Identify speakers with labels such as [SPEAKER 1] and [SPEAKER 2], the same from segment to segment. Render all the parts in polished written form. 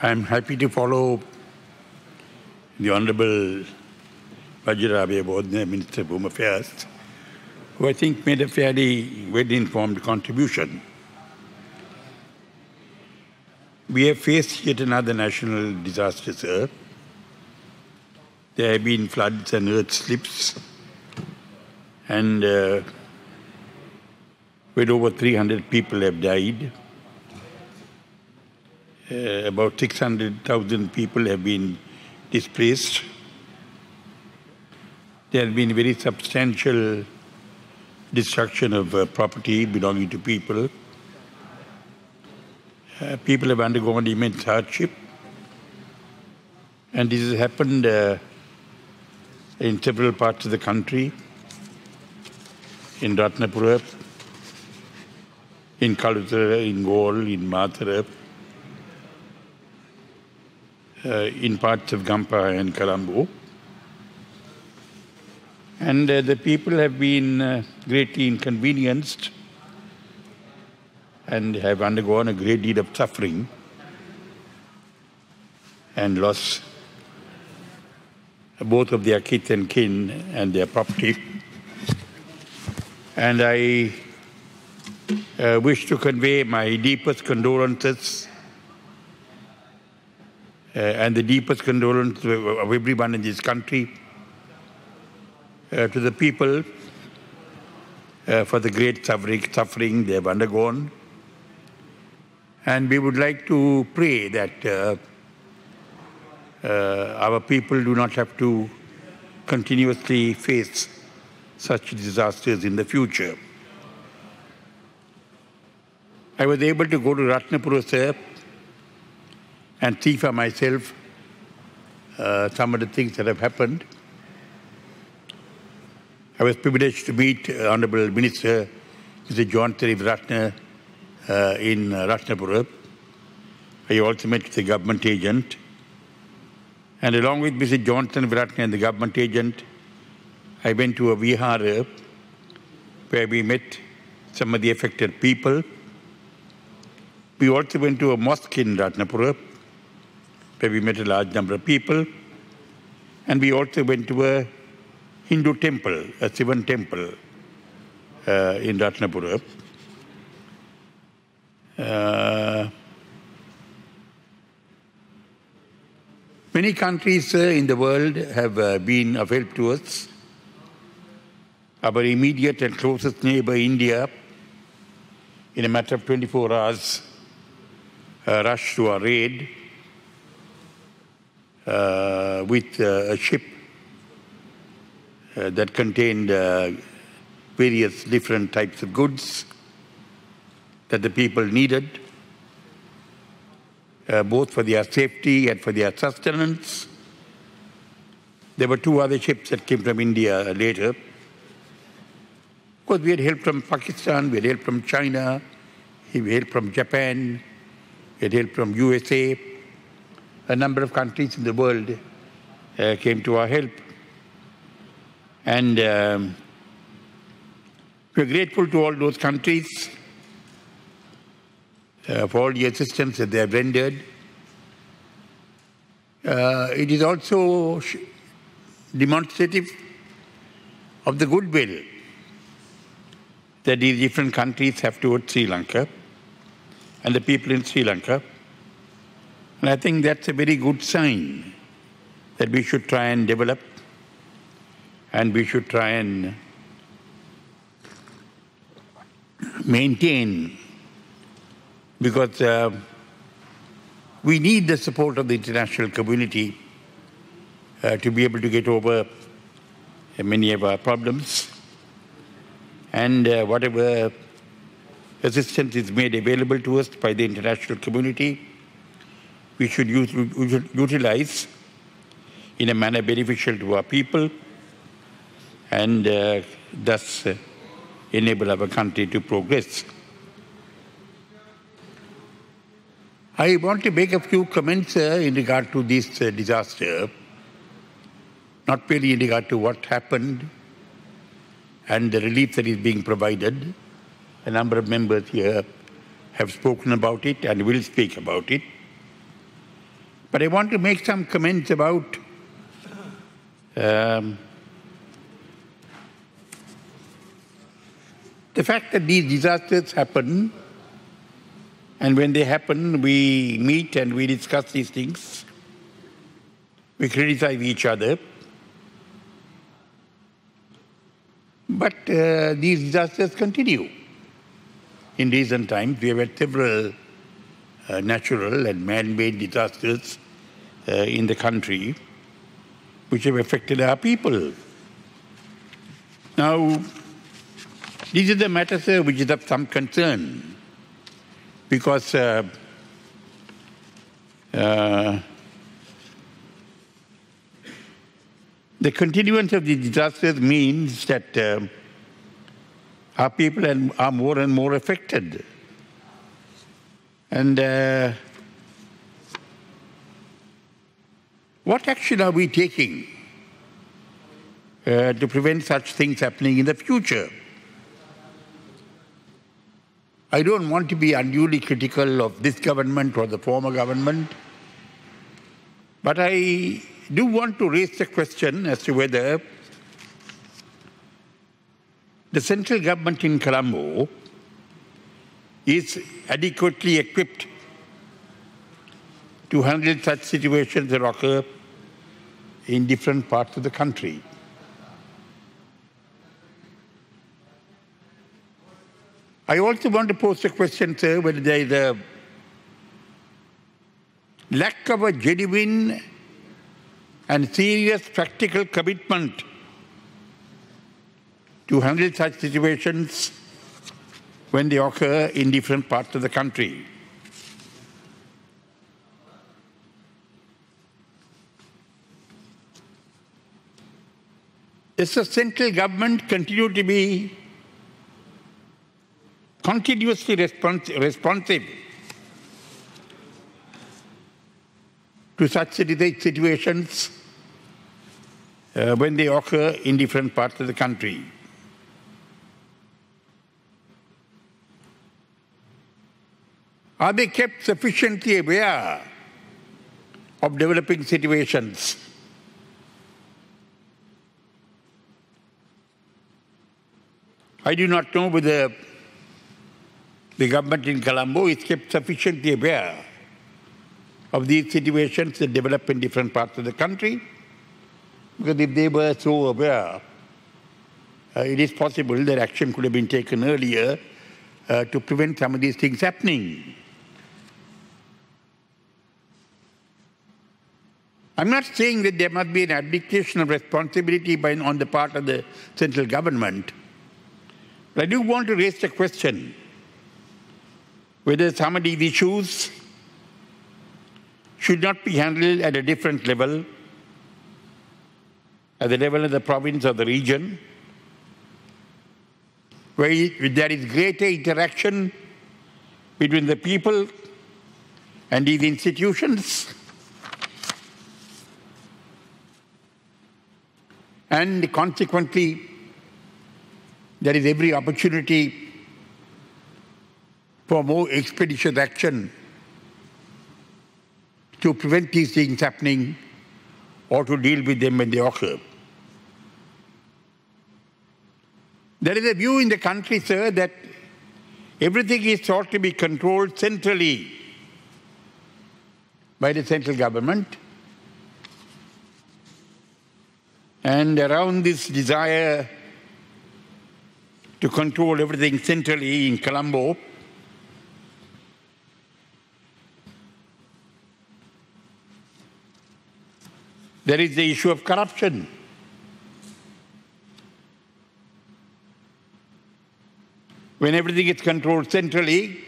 [SPEAKER 1] I'm happy to follow the Honorable Vajirabhe Bodne, Minister of Home Affairs, who I think made a fairly well-informed contribution. We have faced yet another national disaster, sir. There have been floods and earth slips, and well over 300 people have died. About 600,000 people have been displaced. There has been very substantial destruction of property belonging to people. People have undergone immense hardship. And this has happened in several parts of the country, in Ratnapura, in Kalutara, in Gaul, in Mathura, in parts of Gampa and Colombo. And the people have been greatly inconvenienced and have undergone a great deal of suffering and loss, both of their kith and kin and their property. And I wish to convey my deepest condolences and the deepest condolences of everyone in this country to the people for the great suffering they have undergone. And we would like to pray that our people do not have to continuously face such disasters in the future. I was able to go to Ratnapura, sir, and see for myself some of the things that have happened. I was privileged to meet Honorable Minister Mr. John Ratna in Ratnapura. I also met the government agent. And along with Mr. Johnson Ratna and the government agent, I went to a vihara where we met some of the affected people. We also went to a mosque in Ratnapura where we met a large number of people. And we also went to a Hindu temple, a Shivan temple in Ratnapura. Many countries in the world have been of help to us. Our immediate and closest neighbor, India, in a matter of 24 hours, rushed to our aid with a ship that contained various different types of goods that the people needed, both for their safety and for their sustenance. There were two other ships that came from India later. Of course, we had help from Pakistan, we had help from China, we had help from Japan, we had help from USA. A number of countries in the world came to our help. And we're grateful to all those countries for all the assistance that they have rendered. It is also demonstrative of the goodwill that these different countries have towards Sri Lanka and the people in Sri Lanka. And I think that's a very good sign that we should try and develop, and we should try and maintain, because we need the support of the international community to be able to get over many of our problems. And whatever assistance is made available to us by the international community, we should utilize in a manner beneficial to our people and thus enable our country to progress. I want to make a few comments in regard to this disaster, not really in regard to what happened and the relief that is being provided. A number of members here have spoken about it and will speak about it. But I want to make some comments about the fact that these disasters happen, and when they happen, we meet and we discuss these things. We criticize each other. But these disasters continue. In recent times, we have had several natural and man-made disasters in the country which have affected our people. Now, this is a matter, sir, which is of some concern, because the continuance of the disasters means that our people are more and more affected. And what action are we taking to prevent such things happening in the future? I don't want to be unduly critical of this government or the former government, but I do want to raise the question as to whether the central government in Colombo is adequately equipped to handle such situations that occur in different parts of the country. I also want to pose a question, sir, whether there is a lack of a genuine and serious practical commitment to handle such situations when they occur in different parts of the country. Does the central government continue to be continuously responsive to such situations when they occur in different parts of the country? Are they kept sufficiently aware of developing situations? I do not know whether the government in Colombo is kept sufficiently aware of these situations that develop in different parts of the country, because if they were so aware, it is possible that action could have been taken earlier to prevent some of these things happening. I'm not saying that there must be an abdication of responsibility on the part of the central government, but I do want to raise the question whether some of these issues should not be handled at a different level, at the level of the province or the region, where there is greater interaction between the people and these institutions, and consequently, there is every opportunity for more expeditious action to prevent these things happening or to deal with them when they occur. There is a view in the country, sir, that everything is thought to be controlled centrally by the central government. And around this desire to control everything centrally in Colombo, there is the issue of corruption. When everything is controlled centrally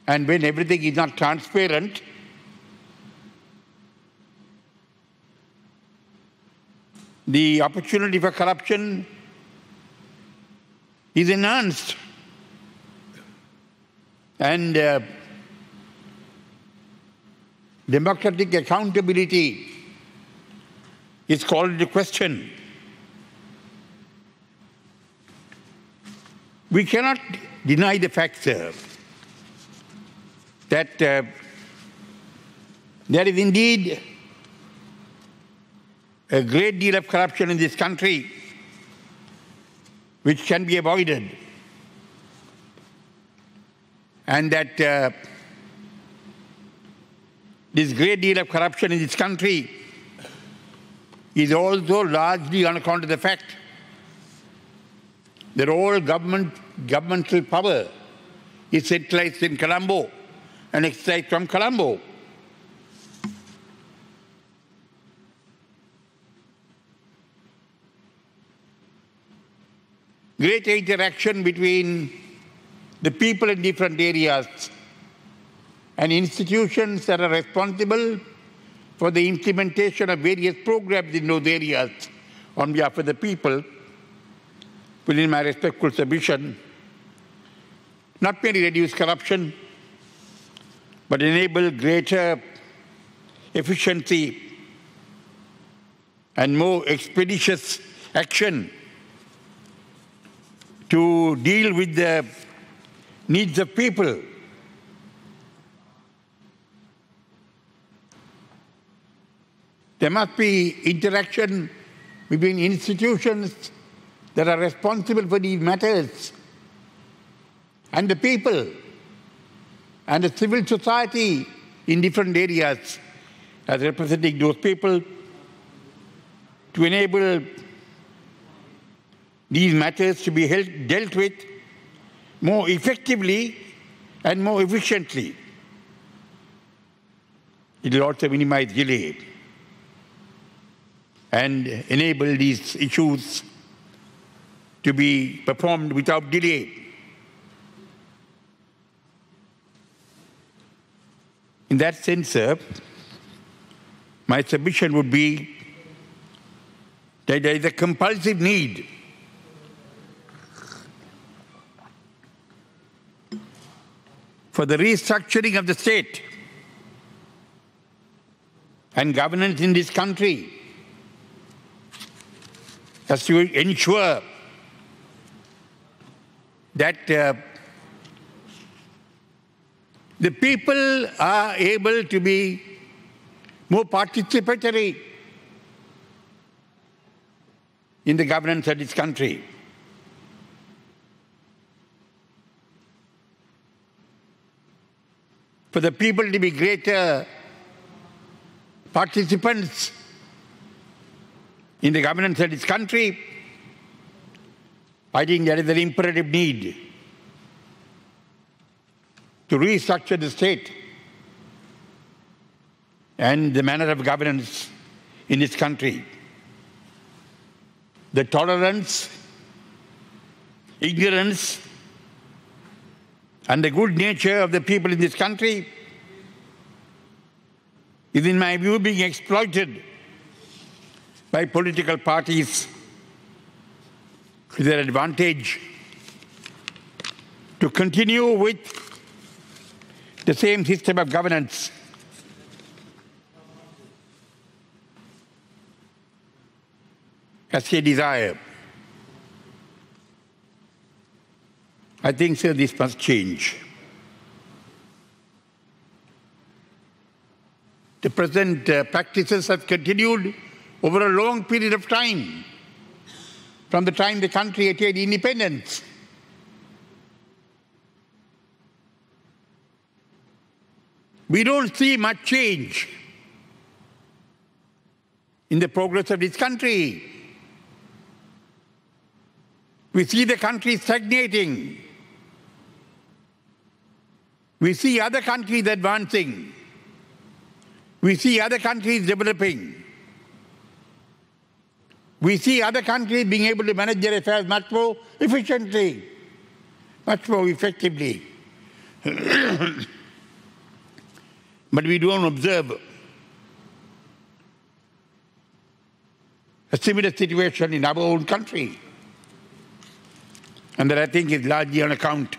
[SPEAKER 1] and when everything is not transparent, the opportunity for corruption is enhanced. And democratic accountability is called into question. We cannot deny the fact, sir, that There is indeed a great deal of corruption in this country which can be avoided, and that this great deal of corruption in this country is also largely on account of the fact that all governmental power is centralized in Colombo and exercised from Colombo. Greater interaction between the people in different areas and institutions that are responsible for the implementation of various programs in those areas on behalf of the people will, in my respectful submission, not merely reduce corruption, but enable greater efficiency and more expeditious action to deal with the needs of people. There must be interaction between institutions that are responsible for these matters and the people and the civil society in different areas as representing those people to enable these matters to be dealt with more effectively and more efficiently. It will also minimize delay and enable these issues to be performed without delay. In that sense, sir, my submission would be that there is a compulsive need for the restructuring of the state and governance in this country as to ensure that the people are able to be more participatory in the governance of this country. For the people to be greater participants in the governance of this country, I think there is an imperative need to restructure the state and the manner of governance in this country. The tolerance, ignorance, and the good nature of the people in this country is, in my view, being exploited by political parties to their advantage to continue with the same system of governance. As they desire. I think, sir, this must change. The present practices have continued over a long period of time, from the time the country attained independence. We don't see much change in the progress of this country. We see the country stagnating. We see other countries advancing. We see other countries developing. We see other countries being able to manage their affairs much more efficiently, much more effectively. But we don't observe a similar situation in our own country. And that, I think, is largely on account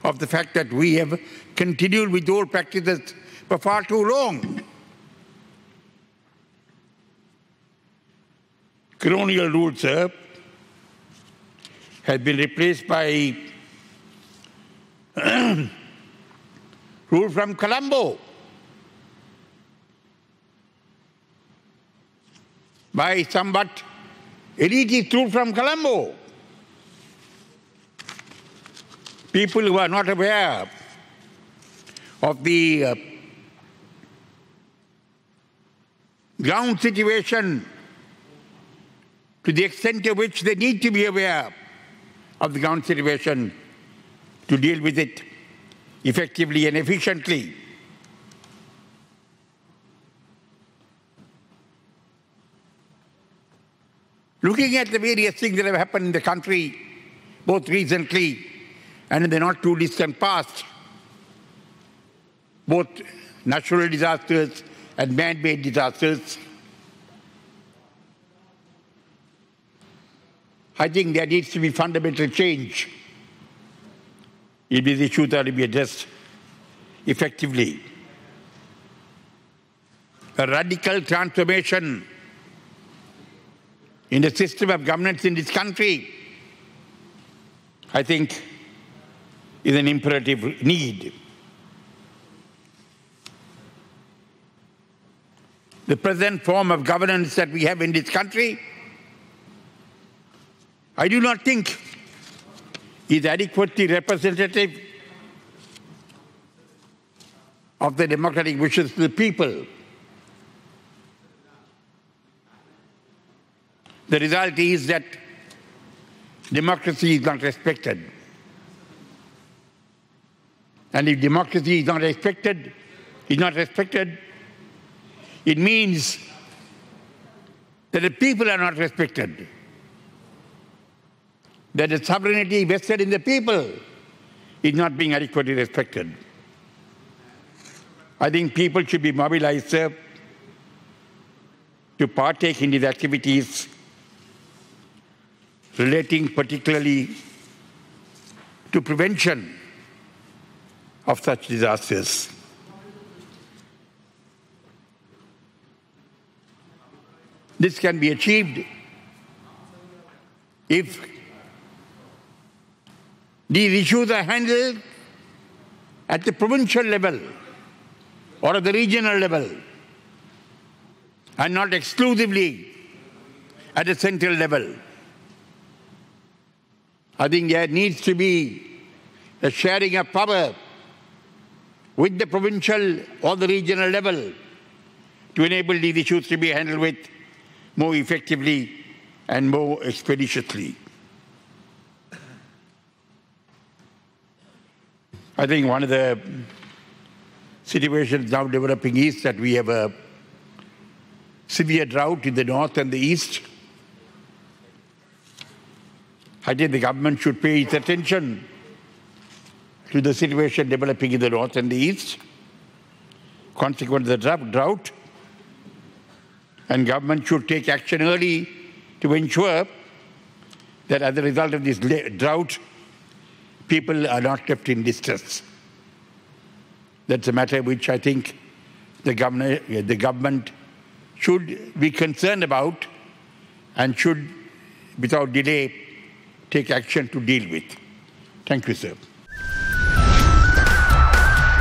[SPEAKER 1] of the fact that we have continued with old practices for far too long. Colonial rule, sir, has been replaced by rule from Colombo. by somewhat elitist rule from Colombo. People who are not aware of the ground situation to the extent to which they need to be aware of the ground situation to deal with it effectively and efficiently. Looking at the various things that have happened in the country, both recently and in the not too distant past, both natural disasters and man-made disasters, I think there needs to be fundamental change if these issues are to be addressed effectively. A radical transformation in the system of governance in this country, I think, is an imperative need. The present form of governance that we have in this country, I do not think is adequately representative of the democratic wishes of the people. The result is that democracy is not respected. And if democracy is not respected, it means that the people are not respected, that the sovereignty vested in the people is not being adequately respected. I think people should be mobilized, sir, to partake in these activities relating particularly to prevention of such disasters. This can be achieved if these issues are handled at the provincial level or at the regional level and not exclusively at the central level. I think there needs to be a sharing of power with the provincial or the regional level to enable these issues to be handled with more effectively and more expeditiously. I think one of the situations now developing is that we have a severe drought in the north and the east. I think the government should pay its attention to the situation developing in the north and the east, consequent to the drought, and government should take action early to ensure that as a result of this drought, people are not left in distress. That's a matter which I think the government should be concerned about and should, without delay, take action to deal with. Thank you, sir.